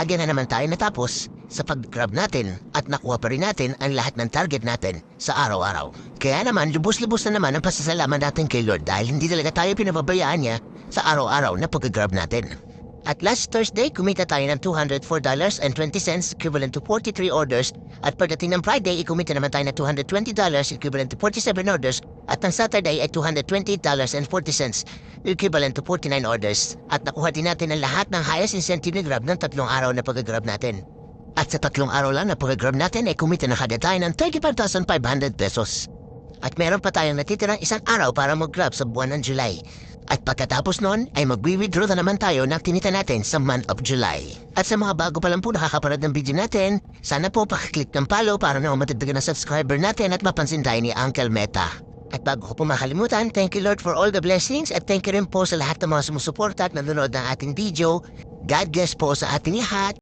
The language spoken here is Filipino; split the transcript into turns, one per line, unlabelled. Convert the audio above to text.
Again na naman tayo natapos sa pag-grab natin at nakuha pa rin natin ang lahat ng target natin sa araw-araw. Kaya naman, lubos-lubos na naman ang pasasalamat natin kay Lord dahil hindi talaga tayo pinababayaan niya sa araw-araw na pag-grab natin. At last Thursday, kumita tayo ng $204.20 equivalent to 43 orders. At pagdating ng Friday, kumita naman tayo ng $220 equivalent to 47 orders. At ng Saturday ay $220.40 equivalent to 49 orders. At nakuha din natin ang lahat ng highest incentive ni Grab ng 3 araw na pag-grab natin. At sa 3 araw lang na pag-grab natin ay kumita na kada tayo ng 35,500 pesos. At meron pa tayong natitirang 1 araw para mag-grab sa buwan ng July. At pagkatapos nun ay mag-withdraw na naman tayo ng tinita natin sa month of July. At sa mga bago pa lang po nakakaparad ng video natin, sana po pakiclick ng follow para na matagdagan ng subscriber natin at mapansin tayo ni Uncle Meta. At bago ko po makalimutan, thank you Lord for all the blessings at thank you rin po sa lahat ng mga sumusuporta at nanonood ng ating video. God bless po sa ating lahat.